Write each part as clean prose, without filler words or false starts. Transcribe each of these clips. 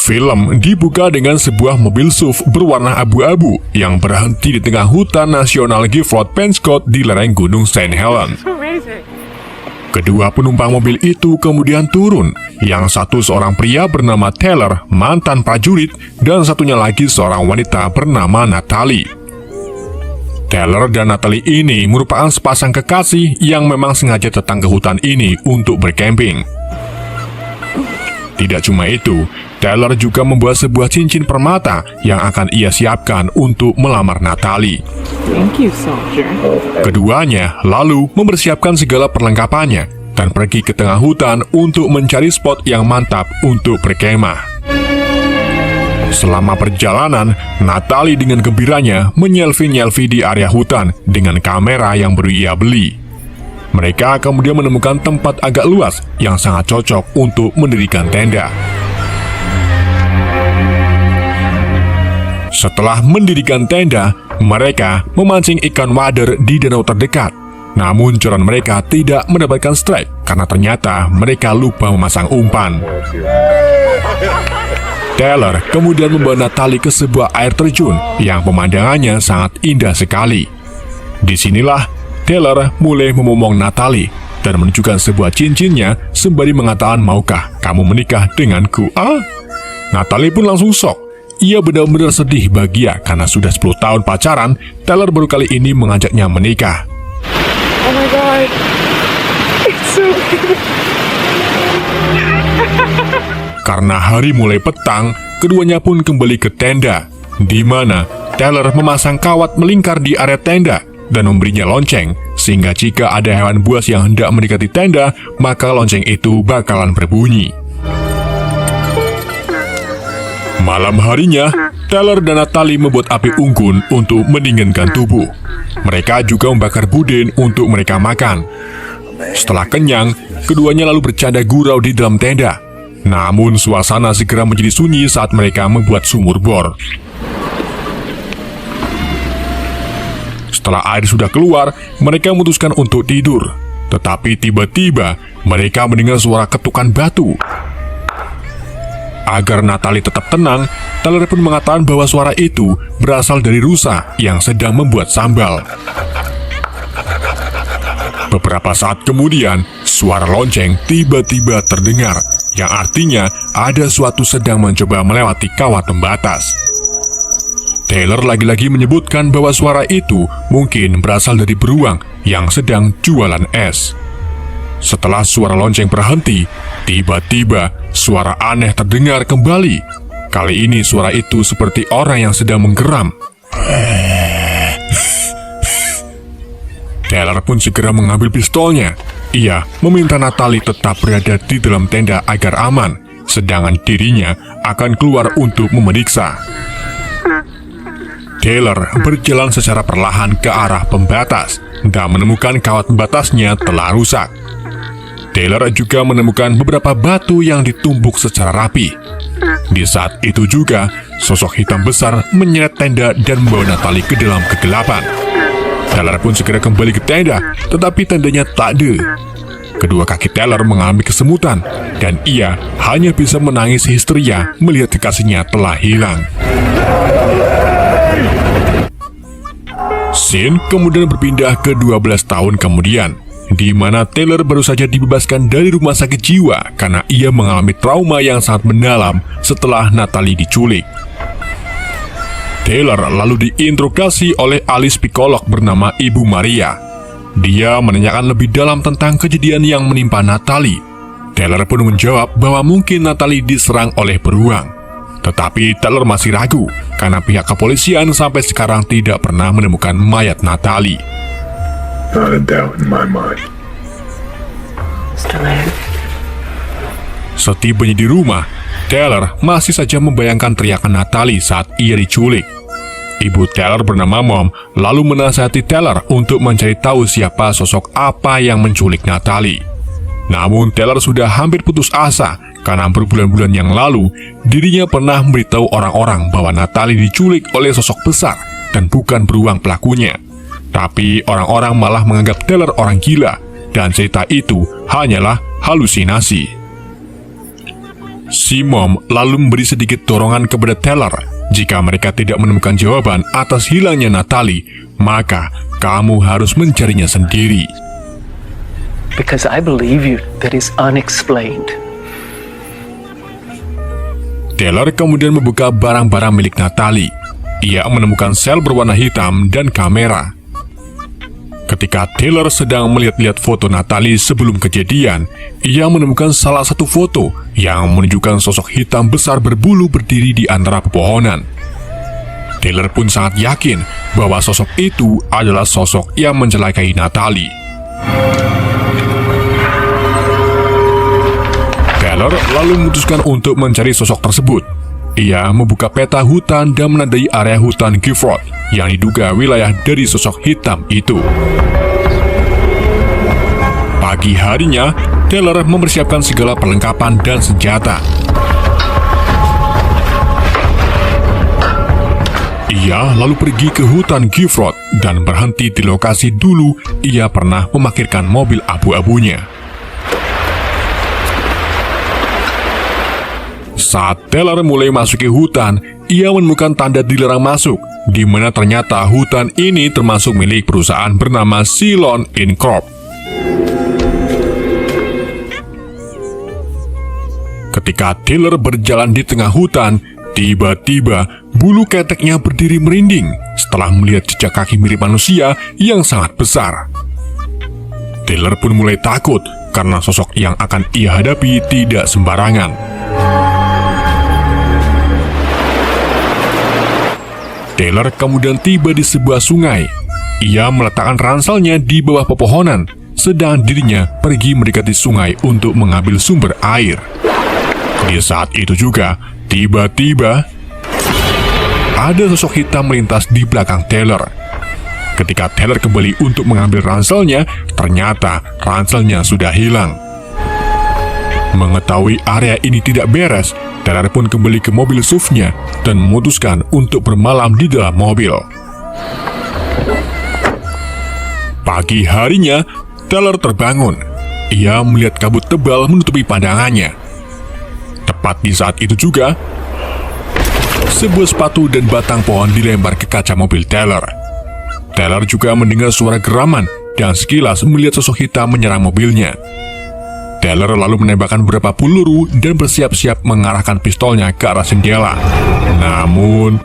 Film dibuka dengan sebuah mobil SUV berwarna abu-abu yang berhenti di tengah hutan nasional Gifford Pennscott di lereng Gunung St. Helens. Kedua penumpang mobil itu kemudian turun. Yang satu seorang pria bernama Taylor, mantan prajurit, dan satunya lagi seorang wanita bernama Natalie. Taylor dan Natalie ini merupakan sepasang kekasih yang memang sengaja datang ke hutan ini untuk berkemping. Tidak cuma itu, Taylor juga membuat sebuah cincin permata yang akan ia siapkan untuk melamar Natalie. Thank you, soldier. Keduanya lalu mempersiapkan segala perlengkapannya dan pergi ke tengah hutan untuk mencari spot yang mantap untuk berkemah. Selama perjalanan, Natalie dengan gembiranya menyelfie-nyelfie di area hutan dengan kamera yang baru ia beli. Mereka kemudian menemukan tempat agak luas yang sangat cocok untuk mendirikan tenda. Setelah mendirikan tenda, mereka memancing ikan wader di danau terdekat. Namun joran mereka tidak mendapatkan strike karena ternyata mereka lupa memasang umpan. Taylor kemudian membawa Natalie ke sebuah air terjun yang pemandangannya sangat indah sekali. Disinilah Taylor mulai memomong Natalie dan menunjukkan sebuah cincinnya sembari mengatakan, "Maukah kamu menikah denganku?" Natalie pun langsung shock. Ia benar-benar sedih bahagia karena sudah 10 tahun pacaran, Taylor baru kali ini mengajaknya menikah. Oh my god. It's so good. Karena hari mulai petang, keduanya pun kembali ke tenda, di mana Taylor memasang kawat melingkar di area tenda dan memberinya lonceng, sehingga jika ada hewan buas yang hendak mendekati tenda, maka lonceng itu bakalan berbunyi. Malam harinya, Taylor dan Natalie membuat api unggun untuk mendinginkan tubuh. Mereka juga membakar budin untuk mereka makan. Setelah kenyang, keduanya lalu bercanda gurau di dalam tenda. Namun suasana segera menjadi sunyi saat mereka membuat sumur bor. Setelah air sudah keluar, mereka memutuskan untuk tidur. Tetapi tiba-tiba, mereka mendengar suara ketukan batu. Agar Natalie tetap tenang, Taylor pun mengatakan bahwa suara itu berasal dari rusa yang sedang membuat sambal. Beberapa saat kemudian, suara lonceng tiba-tiba terdengar, yang artinya ada suatu sedang mencoba melewati kawat pembatas. Taylor lagi-lagi menyebutkan bahwa suara itu mungkin berasal dari beruang yang sedang jualan es. Setelah suara lonceng berhenti, tiba-tiba suara aneh terdengar kembali. Kali ini suara itu seperti orang yang sedang menggeram. Taylor pun segera mengambil pistolnya. Ia meminta Natalie tetap berada di dalam tenda agar aman, sedangkan dirinya akan keluar untuk memeriksa. Taylor berjalan secara perlahan ke arah pembatas dan menemukan kawat pembatasnya telah rusak. Taylor juga menemukan beberapa batu yang ditumbuk secara rapi. Di saat itu juga, sosok hitam besar menyeret tenda dan membawa Natalie ke dalam kegelapan. Taylor pun segera kembali ke tenda, tetapi tendanya tak ada. Kedua kaki Taylor mengalami kesemutan, dan ia hanya bisa menangis histeria melihat kekasihnya telah hilang. Scene kemudian berpindah ke 12 tahun kemudian, di mana Taylor baru saja dibebaskan dari rumah sakit jiwa karena ia mengalami trauma yang sangat mendalam setelah Natalie diculik. Taylor lalu diinterogasi oleh ahli psikolog bernama Ibu Maria. Dia menanyakan lebih dalam tentang kejadian yang menimpa Natalie. Taylor pun menjawab bahwa mungkin Natalie diserang oleh beruang. Tetapi Taylor masih ragu karena pihak kepolisian sampai sekarang tidak pernah menemukan mayat Natalie. Not a doubt in my mind. Setibanya di rumah, Taylor masih saja membayangkan teriakan Natalie saat ia diculik. Ibu Taylor bernama Mom lalu menasihati Taylor untuk mencari tahu siapa sosok apa yang menculik Natalie. Namun Taylor sudah hampir putus asa karena berbulan-bulan yang lalu dirinya pernah memberitahu orang-orang bahwa Natalie diculik oleh sosok besar dan bukan beruang pelakunya. Tapi orang-orang malah menganggap Taylor orang gila dan cerita itu hanyalah halusinasi. Si Mom lalu memberi sedikit dorongan kepada Taylor. Jika mereka tidak menemukan jawaban atas hilangnya Natalie, maka kamu harus mencarinya sendiri. Because I believe you that is unexplained. Taylor kemudian membuka barang-barang milik Natalie. Ia menemukan sel berwarna hitam dan kamera. Ketika Taylor sedang melihat-lihat foto Natalie sebelum kejadian, ia menemukan salah satu foto yang menunjukkan sosok hitam besar berbulu berdiri di antara pepohonan. Taylor pun sangat yakin bahwa sosok itu adalah sosok yang mencelakai Natalie. Taylor lalu memutuskan untuk mencari sosok tersebut. Ia membuka peta hutan dan menandai area hutan Gifford yang diduga wilayah dari sosok hitam itu. Pagi harinya, Taylor mempersiapkan segala perlengkapan dan senjata. Ia lalu pergi ke hutan Gifford dan berhenti di lokasi dulu ia pernah memarkirkan mobil abu-abunya. Saat Taylor mulai masuki hutan, ia menemukan tanda dilarang masuk, di mana ternyata hutan ini termasuk milik perusahaan bernama Ceylon Incorp. Ketika Taylor berjalan di tengah hutan, tiba-tiba bulu keteknya berdiri merinding setelah melihat jejak kaki mirip manusia yang sangat besar. Taylor pun mulai takut karena sosok yang akan ia hadapi tidak sembarangan. Taylor kemudian tiba di sebuah sungai. Ia meletakkan ranselnya di bawah pepohonan, sedang dirinya pergi mendekati sungai untuk mengambil sumber air. Di saat itu juga, tiba-tiba ada sosok hitam melintas di belakang Taylor. Ketika Taylor kembali untuk mengambil ranselnya, ternyata ranselnya sudah hilang. Mengetahui area ini tidak beres, Taylor pun kembali ke mobil SUV-nya dan memutuskan untuk bermalam di dalam mobil. Pagi harinya, Taylor terbangun. Ia melihat kabut tebal menutupi pandangannya. Tepat di saat itu juga, sebuah sepatu dan batang pohon dilempar ke kaca mobil Taylor. Taylor juga mendengar suara geraman dan sekilas melihat sosok hitam menyerang mobilnya. Taylor lalu menembakkan beberapa peluru dan bersiap-siap mengarahkan pistolnya ke arah jendela. Namun,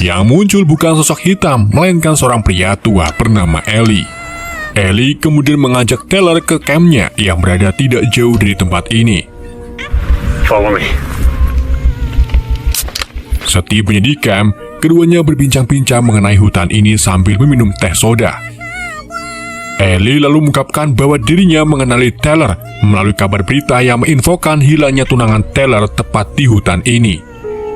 yang muncul bukan sosok hitam, melainkan seorang pria tua bernama Ellie. Ellie kemudian mengajak Taylor ke campnya yang berada tidak jauh dari tempat ini. Follow me. Setibanya di camp, keduanya berbincang-bincang mengenai hutan ini sambil meminum teh soda. Ellie lalu mengungkapkan bahwa dirinya mengenali Taylor melalui kabar berita yang menginfokan hilangnya tunangan Taylor tepat di hutan ini.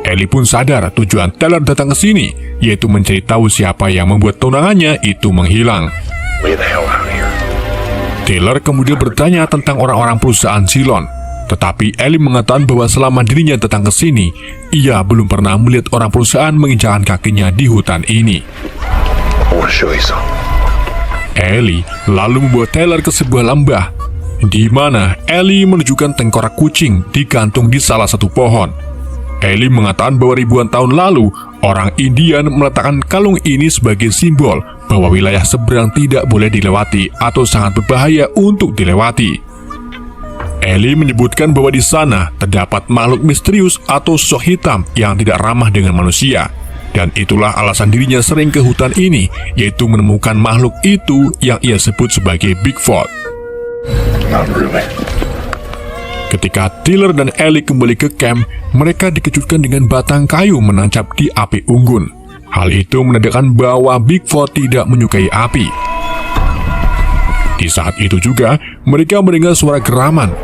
Ellie pun sadar tujuan Taylor datang ke sini, yaitu mencari tahu siapa yang membuat tunangannya itu menghilang. Lay the hell out here. Taylor kemudian bertanya tentang orang-orang perusahaan Ceylon, tetapi Ellie mengatakan bahwa selama dirinya datang ke sini, ia belum pernah melihat orang perusahaan menginjakan kakinya di hutan ini. I want to show you something. Ellie lalu membawa Taylor ke sebuah lembah, di mana Ellie menunjukkan tengkorak kucing digantung di salah satu pohon. Ellie mengatakan bahwa ribuan tahun lalu, orang Indian meletakkan kalung ini sebagai simbol bahwa wilayah seberang tidak boleh dilewati atau sangat berbahaya untuk dilewati. Ellie menyebutkan bahwa di sana terdapat makhluk misterius atau sosok hitam yang tidak ramah dengan manusia. Dan itulah alasan dirinya sering ke hutan ini, yaitu menemukan makhluk itu yang ia sebut sebagai Bigfoot. Not really. Ketika Taylor dan Ellie kembali ke camp, mereka dikejutkan dengan batang kayu menancap di api unggun. Hal itu menandakan bahwa Bigfoot tidak menyukai api. Di saat itu juga, mereka mendengar suara geraman.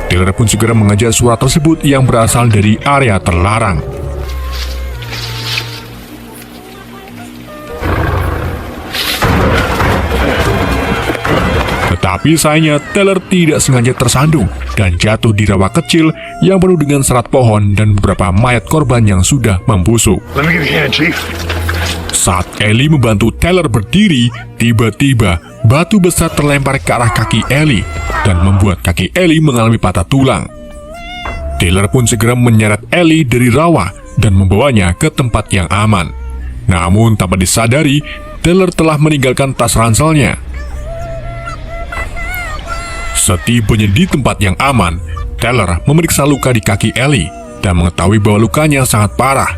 Taylor pun segera mengejar suara tersebut yang berasal dari area terlarang. Tetapi sayangnya Taylor tidak sengaja tersandung dan jatuh di rawa kecil yang penuh dengan serat pohon dan beberapa mayat korban yang sudah membusuk. Let me give you a hand, Chief. Saat Ellie membantu Taylor berdiri, tiba-tiba batu besar terlempar ke arah kaki Ellie dan membuat kaki Ellie mengalami patah tulang. Taylor pun segera menyeret Ellie dari rawa dan membawanya ke tempat yang aman. Namun tanpa disadari, Taylor telah meninggalkan tas ranselnya. Setibanya di tempat yang aman, Taylor memeriksa luka di kaki Ellie dan mengetahui bahwa lukanya sangat parah.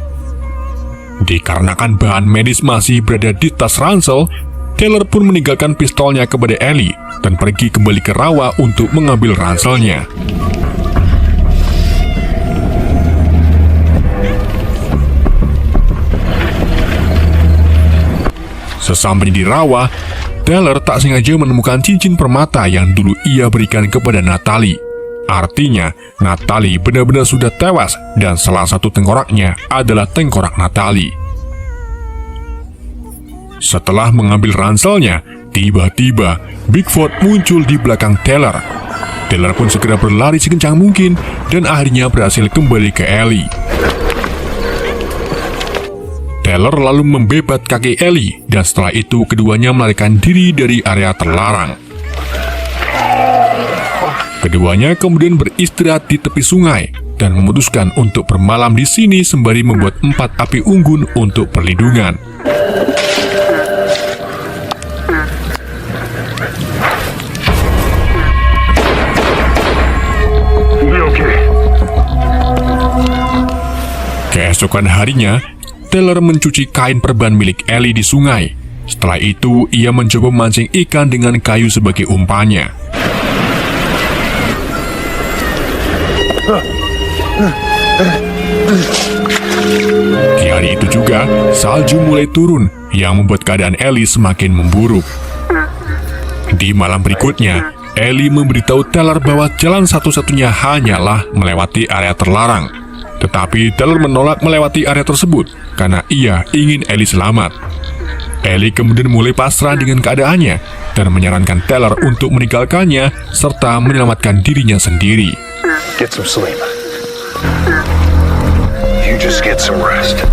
Dikarenakan bahan medis masih berada di tas ransel, Taylor pun meninggalkan pistolnya kepada Ellie dan pergi kembali ke rawa untuk mengambil ranselnya. Sesampainya di rawa, Taylor tak sengaja menemukan cincin permata yang dulu ia berikan kepada Natalie. Artinya, Natalie benar-benar sudah tewas dan salah satu tengkoraknya adalah tengkorak Natalie. Setelah mengambil ranselnya, tiba-tiba Bigfoot muncul di belakang Taylor. Taylor pun segera berlari sekencang mungkin dan akhirnya berhasil kembali ke Ellie. Taylor lalu membebat kaki Ellie dan setelah itu keduanya melarikan diri dari area terlarang. Keduanya kemudian beristirahat di tepi sungai dan memutuskan untuk bermalam di sini sembari membuat 4 api unggun untuk perlindungan. Keesokan harinya, Taylor mencuci kain perban milik Ellie di sungai. Setelah itu, ia mencoba memancing ikan dengan kayu sebagai umpannya. Di hari itu juga, salju mulai turun yang membuat keadaan Ellie semakin memburuk. Di malam berikutnya, Ellie memberitahu Taylor bahwa jalan satu-satunya hanyalah melewati area terlarang. Tetapi Taylor menolak melewati area tersebut karena ia ingin Ellie selamat. Ellie kemudian mulai pasrah dengan keadaannya dan menyarankan Taylor untuk meninggalkannya serta menyelamatkan dirinya sendiri. Get some sleep. You just get some rest.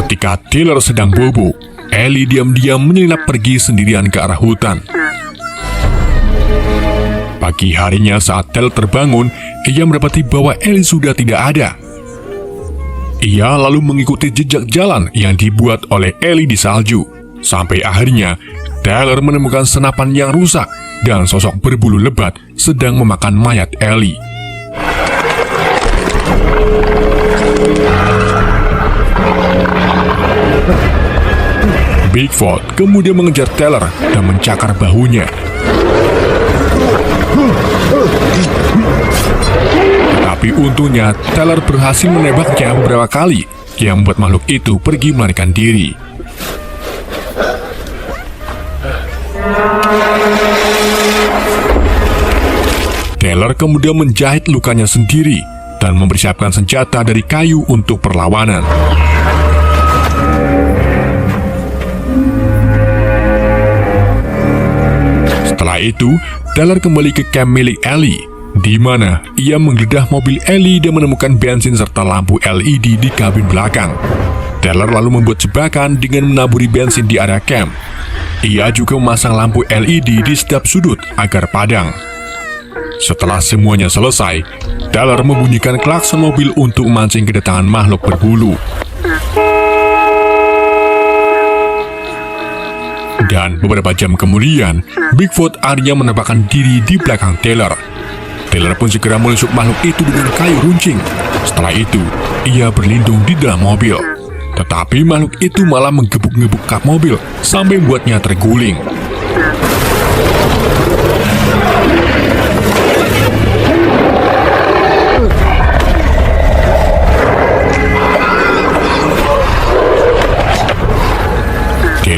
Ketika Taylor sedang bobo, Ellie diam-diam menyelinap pergi sendirian ke arah hutan. Pagi harinya saat Taylor terbangun, ia mendapati bahwa Ellie sudah tidak ada. Ia lalu mengikuti jejak jalan yang dibuat oleh Ellie di salju. Sampai akhirnya, Taylor menemukan senapan yang rusak dan sosok berbulu lebat sedang memakan mayat Ellie. Bigfoot kemudian mengejar Taylor dan mencakar bahunya. Tetapi untungnya Taylor berhasil menembaknya beberapa kali yang membuat makhluk itu pergi melarikan diri. Taylor kemudian menjahit lukanya sendiri dan mempersiapkan senjata dari kayu untuk perlawanan. Setelah itu, Taylor kembali ke camp milik Ellie, di mana ia menggeledah mobil Ellie dan menemukan bensin serta lampu LED di kabin belakang. Taylor lalu membuat jebakan dengan menaburi bensin di area camp. Ia juga memasang lampu LED di setiap sudut agar padam. Setelah semuanya selesai, Taylor membunyikan klakson mobil untuk memancing kedatangan makhluk berbulu. Dan beberapa jam kemudian, Bigfoot akhirnya menempatkan diri di belakang Taylor. Taylor pun segera menusuk makhluk itu dengan kayu runcing. Setelah itu, ia berlindung di dalam mobil. Tetapi makhluk itu malah menggebuk-gebuk kap mobil sampai membuatnya terguling.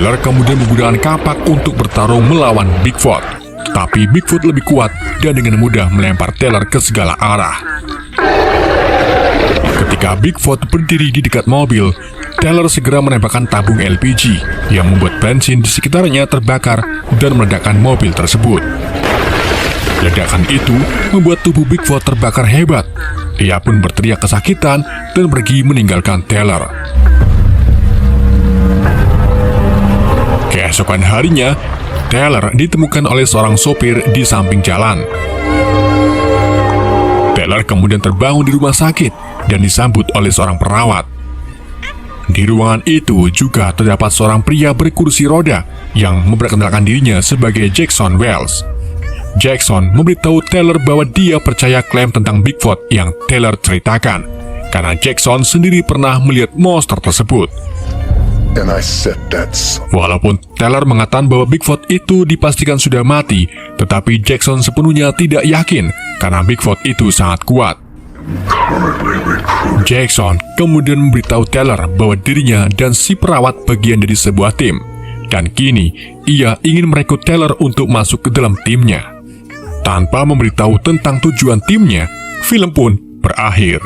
Taylor kemudian menggunakan kapak untuk bertarung melawan Bigfoot. Tapi Bigfoot lebih kuat dan dengan mudah melempar Taylor ke segala arah. Ketika Bigfoot berdiri di dekat mobil, Taylor segera menembakkan tabung LPG yang membuat bensin di sekitarnya terbakar dan meledakkan mobil tersebut. Ledakan itu membuat tubuh Bigfoot terbakar hebat. Ia pun berteriak kesakitan dan pergi meninggalkan Taylor. Keesokan harinya, Taylor ditemukan oleh seorang sopir di samping jalan. Taylor kemudian terbangun di rumah sakit dan disambut oleh seorang perawat. Di ruangan itu juga terdapat seorang pria berkursi roda yang memperkenalkan dirinya sebagai Jackson Wells. Jackson memberitahu Taylor bahwa dia percaya klaim tentang Bigfoot yang Taylor ceritakan, karena Jackson sendiri pernah melihat monster tersebut. And I said that's... Walaupun Taylor mengatakan bahwa Bigfoot itu dipastikan sudah mati, tetapi Jackson sepenuhnya tidak yakin karena Bigfoot itu sangat kuat. Jackson kemudian memberitahu Taylor bahwa dirinya dan si perawat bagian dari sebuah tim, dan kini ia ingin merekrut Taylor untuk masuk ke dalam timnya. Tanpa memberitahu tentang tujuan timnya, film pun berakhir.